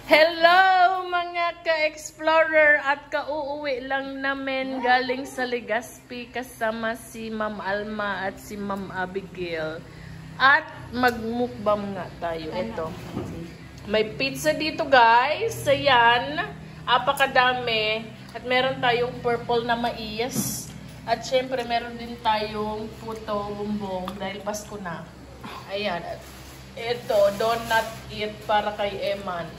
Hello mga ka-explorer at kauuwi lang namin galing sa Legazpi kasama si Ma'am Alma at si Ma'am Abigail. At magmukbang nga tayo. Ito. May pizza dito guys. Ayan. Apakadami. At meron tayong purple na mais. At syempre meron din tayong puto bumbong dahil Pasko na. Ayan. At ito, donut eat para kay Eman.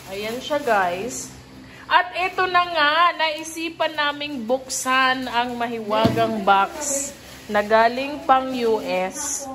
Ayan siya guys. At ito na nga, naisipan naming buksan ang mahiwagang box na galing pang US.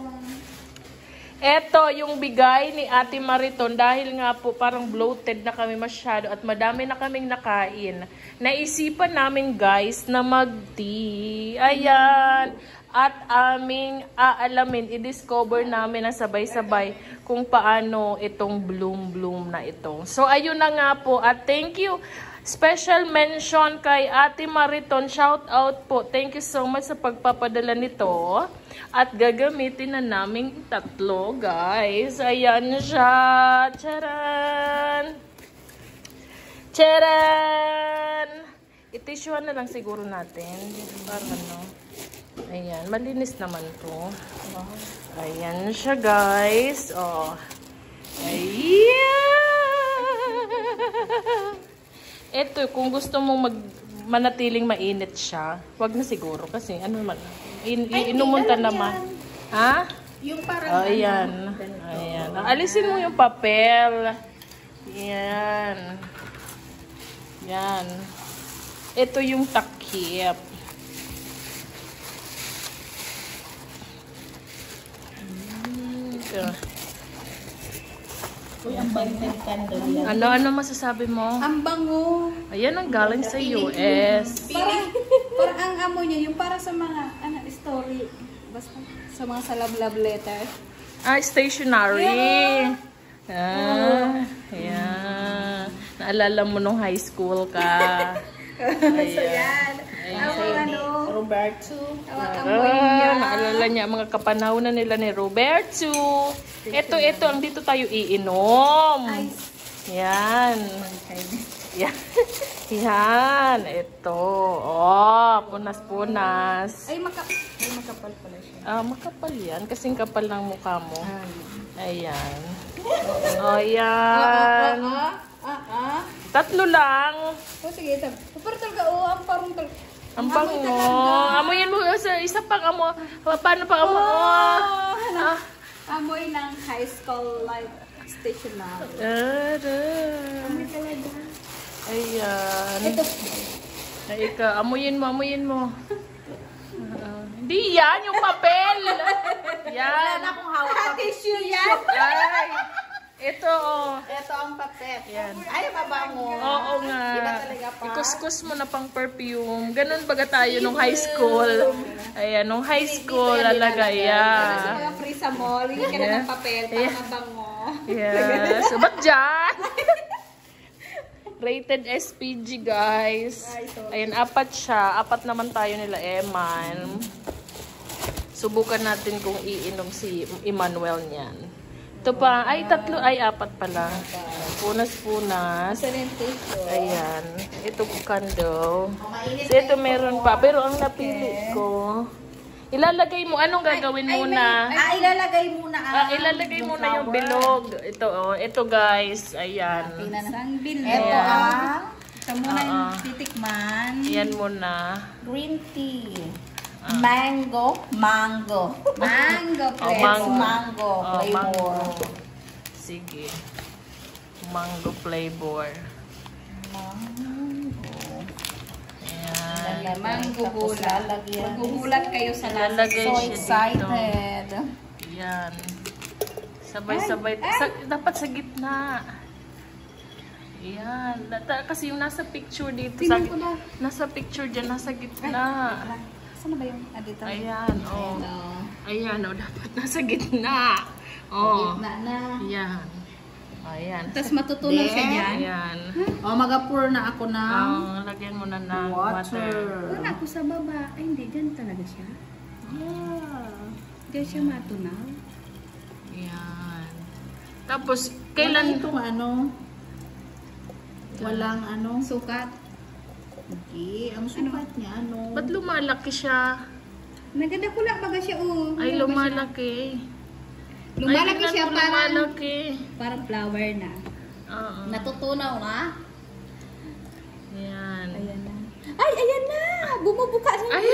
Ito yung bigay ni Ate Mariton dahil nga po parang bloated na kami masyado at madami na kaming nakain. Naisipan namin guys na mag-tea. Ayan. At aming aalamin, i-discover namin na sabay-sabay kung paano itong bloom na ito. So, ayun na nga po. At thank you. Special mention kay Ate Mariton. Shout out po. Thank you so much sa pagpapadala nito. At gagamitin na namin tatlo, guys. Ayan siya. Charan! Charan! Itissuean na lang siguro natin. Para ano. Ayan, malinis naman to. Ayan siya, guys. Oh. Ayan. Ito, kung gusto mong manatiling mainit siya, wag na siguro kasi ano naman, inumunta naman. Ha? Yung parang ayan. Ayan. Alisin mo yung papel. Ayan. Yan. Ito yung takip. Uy, ang bango candle yan. Ano masasabi mo? Ang bango. Ayan ang galing sa US. Parang ang amo niya, yung para sa mga story. Basta sa mga love letter. Stationery. Ayan. Naalala mo nung high school ka. Ayan. Roberto. Naalala niya mga kapanahonan nila ni Roberto. Ito, ang dito tayo iinom. Yan. Yan. Yan. Ito. Oh, punas-punas. Ay, makapal pala siya. Makapal yan. Kasing kapal ng mukha mo. Ayan. Oh, yan. Tatlo lang. Oh, sige. Pero talaga, ang parang talaga. Ang bango. Amoyin mo. Isa pang amo. Paano pang amo? Amoy ng high school life stationery. Amoy talaga. Ayan. Ito. Ay, amoyin mo. Hindi yan, yung papel. Yan. Wala na akong hawak pa. Tissue yan. Ay. Ito, oh. Ito ang papel. Yan. Ay, mabango. Oo nga. Iba talaga pa. Ikuskus mo na pang perfume. Ganun baga tayo nung high school. Ayan, nung high school lalagay. Para sa mga free sa mall, hindi ka na ng papel para mabango. Yes. So, ba't dyan? Rated SPG, guys. Ayan, 4 siya. 4 naman tayo nila, Eman. Subukan natin kung iinom si Emmanuel niyan. Ito pa, ay 3, ay 4 pala. Punas-punas. Ayan. Ito candle. So, ito meron pa. Pero ang napili ko, ilalagay mo, anong gagawin muna? Ilalagay muna Ilalagay muna yung bilog. Ito, oh. Ito guys. Ayan. Ito ito muna yung titikman. Ayan muna. Green tea. Mango flavor. Sige. Mango flavor. Ayan. Mango gulat. Magugulat kayo sa Ilalagay so siya excited. Dito. Ayan. Sabay-sabay. Dapat sa gitna. Ayan. Kasi yung nasa picture dito. Nasa picture dyan. Nasa gitna. Saan ba yung dito? Ayan. Oh. Ayan. Oh. Dapat nasa gitna. Oh. Gitna na. Ayan. Ayan. Tapos matutunan siya dyan. Ayan. Mag-pour na ako ng lagyan mo na ng water. Wala ako sa baba. Ay, hindi. Diyan talaga siya. Diyan siya matunaw. Ayan. Tapos, kailan... Itong ano? Walang ano? Sukat. Okay, ang sukat niya ano? Ba't lumalaki siya? Naganda ko lang baga siya Ay, lumalaki. Lumalaki Ay, siya lumalaki. parang flower na. Oo. Natutunaw na. Yan. Ayan na. Ay, ayan na! Bumubuka na. Ay,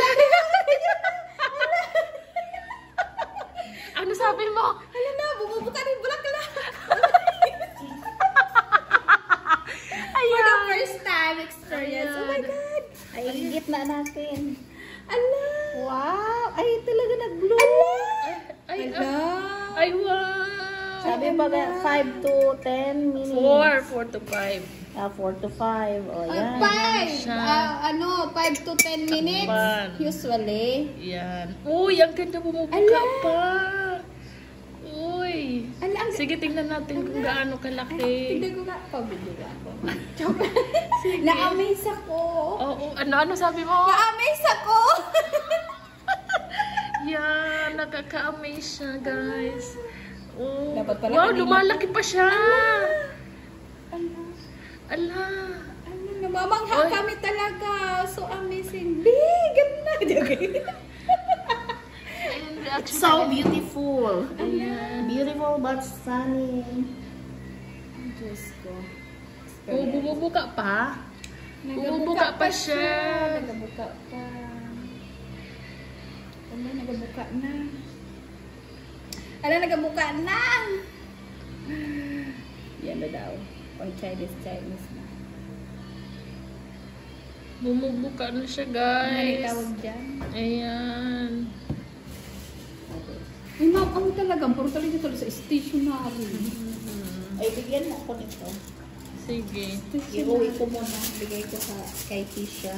ano sabi mo? Ayan na, bumubuka na yung bulaklak. For the first time experience. Ayan. Oh my God! Ay, higit na natin. Ala! Wow! Ay, talaga nag-bloom. Ala! Ay, Ala! ay, wow. Sabi ba 5 to 10 minutes? 4 to 5. 4 to 5. O, yan. 5! 5 to 10 minutes. Takpan. Usually. Yan. Uy, ang ganda bumubuka pa. Uy. Ala, Sige, tingnan natin kung gaano kalaki. tignan ko nga. Pabili ako. Na-amaze ako. Oo, ano sabi mo? Na-amaze ako. Yan, nakaka-amaze siya, guys. Oh. Dapat pala Wow, kanina. lumalaki pa siya. Ala. Ala. Ano, namamangha Oy. kami talaga. So amazing. Big! Ganda. Ayun, reaction So niya. beautiful. Ayan. Beautiful but stunning. Diyos ko. Oh, bumubuka pa. Bumubuka pa siya. Nagabuka pa. Ala, nagabuka na. Ala, nagabuka na. Yan na daw. Or Chinese na. Bumubuka na siya, Ano guys. yung tawag dyan? Ayan. Ay, ma'am, ano talaga? Puro talaga ito sa stationery. Ay, bigyan mo ako nito. Sige. Iuwi ko muna. Bigay ko kay Tisha.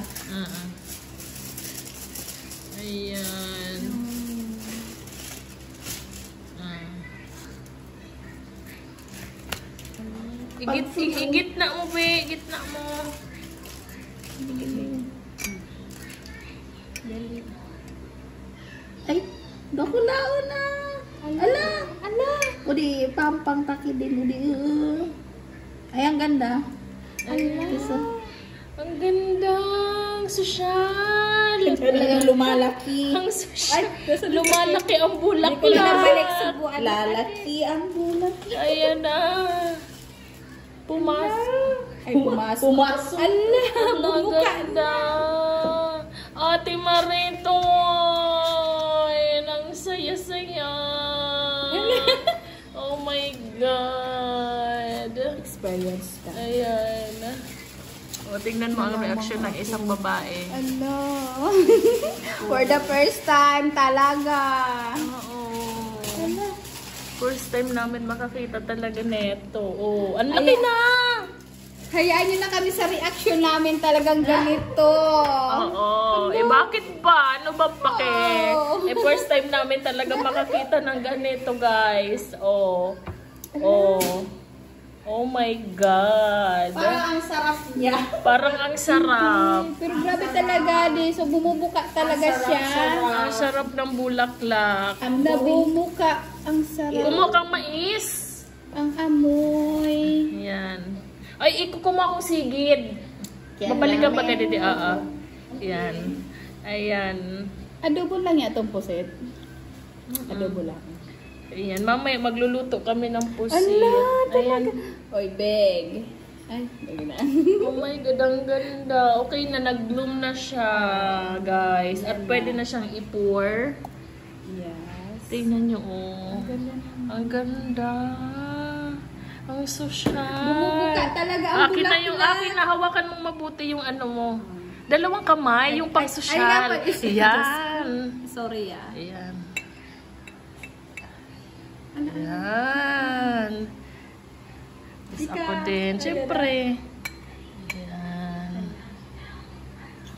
Ayan. Igit na mo, be. Igit na mo. Ay, dako na. Ala! O di, pampang taki din. O di, ay, ang ganda. Ala. Isa. Ang gandang sosyal. Talagang lumalaki. Ang sosyal. Lumalaki ang bulaklak. Lalaki ang bulak. Ayan na. Pumasok. Ay, pumasok. Ala, Ang bumuka na. ganda. Ate Marito. Ayan, ang saya-saya. Oh my God. Experience ka. Ayan. O, tingnan mo ang reaction ng isang babae. Ala. For the first time talaga. Oo. First time namin makakita talaga neto. Oh, ang laki na! Hayaan nyo na kami sa reaction namin talagang ganito. Oo. Eh, bakit ba? Ano ba pake? Oo. Eh, first time namin talaga makakita ng ganito, guys. Oh. Oh. Oh my God. Parang ang sarap niya. Parang ang sarap. Pero grabe talaga, di. So, bumubuka talaga siya. Ang sarap ng bulaklak. Ang nabumuka. Ang sarap. Kumukang mais. Ang amoy. Yan. Ay, ikukuma kong sigid. Yan Babalikan lang, ba kayo eh. dito? Oo. Yan. Ayan. Adobo lang yan itong pusit. Adobo lang. Ayan. Mamaya magluluto kami ng pusit. Ala, Ayan. Oy, beg. Ay, beg na. Oh my God, ang ganda. Okay na, nag-bloom na siya, guys. At pwede na siyang i-pour. Yes. Tingnan nyo, oh. Ang ganda. Ang ganda. Ang sosyal. Bumubuka talaga ang Akin na bulaklak. yung akin na hawakan mong mabuti yung ano mo. Dalawang kamay, yung pang-sosyal. Ay, dapat. Ayan. Sorry, ah. Ayan. Ano? Ayan. Tapos Ika. ako din. Ay, Siyempre. Ayan.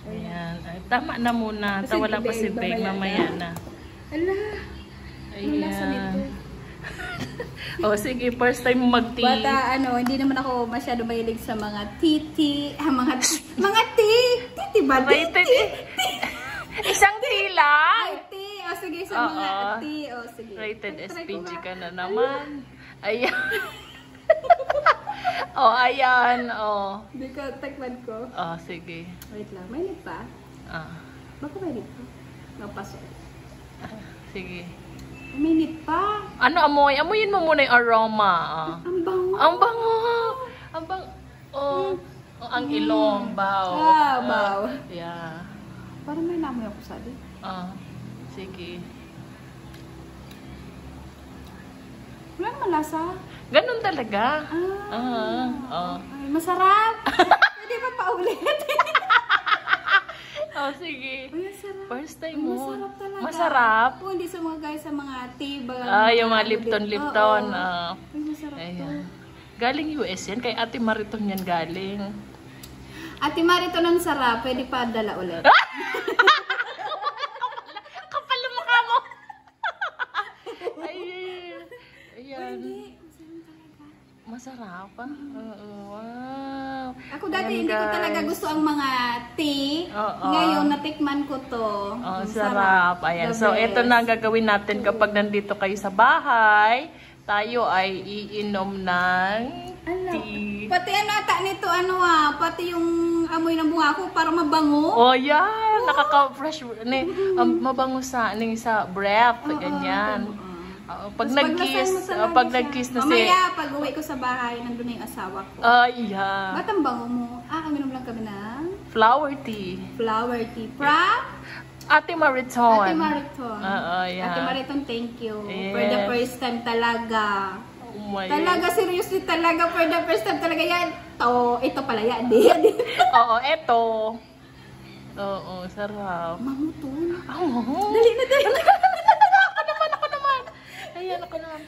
Ayan. Ay, tama na muna. Kasi Wala pa si Beg, Beg. mamaya Mamaya na. Ala. Ano lasa nito? Ayan. O sige, first time mag-tea. Bata, hindi naman ako masyado mahilig sa mga titi. Mga titi ba? Rated Isang tea lang. Ay, tea. O sige, sa Oo. mga tea. O sige. Rated Try ko SPG nga. ka na naman. Ayan. Oh, ayan. Oh. Hindi ko, takpan ko. Oh, sige. Wait lang, mainit pa? Ah. Baka mainit pa? Napasok. Sige. Mainit pa. Ano amoy? Amoyin mo muna yung aroma. Ah. Ang bango. Ang bango. Ang bang. Oh. Oh, ang ilong. Baw. Baw. Yeah. Parang may namoy ako sa di. Ah. Sige. Wala naman lasa. Ganun talaga. Ay, masarap. Pwede ba paulit? Oh, sige. Ay, masarap. First time Ay, mo. masarap talaga. Masarap? Oo, hindi sa mga guys, sa mga tea. Yung mga Lipton. Ay, masarap to. Ayan. Galing US yan. Kay Ate Mariton yan galing. Ate Marito ng sarap. Pwede pa dala ulit. Kapal ng mukha mo. Ayan. Masarap ah. Wow. Ako dati Ayan, hindi ko guys. talaga gusto ang mga tea. Oo. Ngayon natikman ko to. Oh, Ang sarap. Ayan. The So, best. ito na ang gagawin natin kapag nandito kayo sa bahay. Tayo ay iinom ng tea. Pati ano ata nito, pati yung amoy ng bunga ko para mabango. Oh, yan. Nakaka-fresh. Mabango sa breath. Ganyan. Pag nag-kiss na si... Mamaya, pag uwi ko sa bahay, nandun na yung asawa ko. Yeah. Ba't ang bango mo? Aminom lang kami ng Flower tea. flower tea. From Ate Mariton. Ate Mariton. Yeah. Ate Mariton, thank you. Yes. For the first time talaga. Oh my Talaga, seriously talaga. For the first time talaga yan. Ito pala yan. Oo, eto. Oo, sarap. Mamutun. Oh. Dali na, dali na. Ako naman. Ayan, ako naman.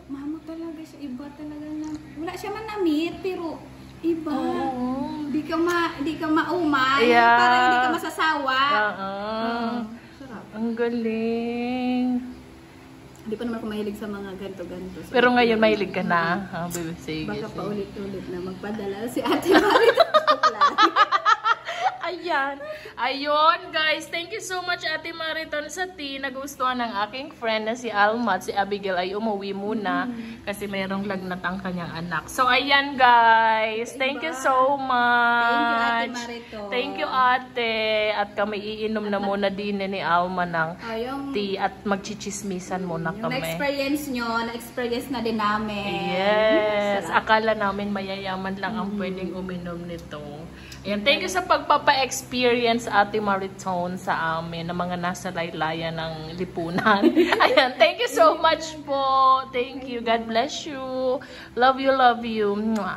Mamu talaga siya. Iba talaga na. Wala siya man na-meet, pero iba. Oo. Di ka maumay. Yeah. Parang hindi ka masasawa. Sarap. Ang galing. Hindi pa naman ako mahilig sa mga ganto-ganto. So, Pero ngayon, mahilig ka na. Baby, sige. baka pa ulit-ulit na magpadala si Ate Marito. Ayan. Ayun, guys. Thank you so much, Ate Mariton, sa tea. Nagustuhan ng aking friend na si Alma at si Abigail ay umuwi muna kasi mayroong lagnat ang kanyang anak. So, ayan, guys. Thank you so much. Thank you, Ate Mariton. Thank you, Ate. At kami iinom na muna din ni Alma ng tea at magchichismisan muna yung kami. na-experience nyo, na-experience na din namin. Yes. Sarap. Akala namin mayayaman lang ang pwedeng uminom nito. Ayan, thank you sa pagpapa-experience, Ate Mariton, sa amin na mga nasa laylayan ng lipunan. Ayan, thank you so much po. Thank you. God bless you. Love you, love you. Mwah.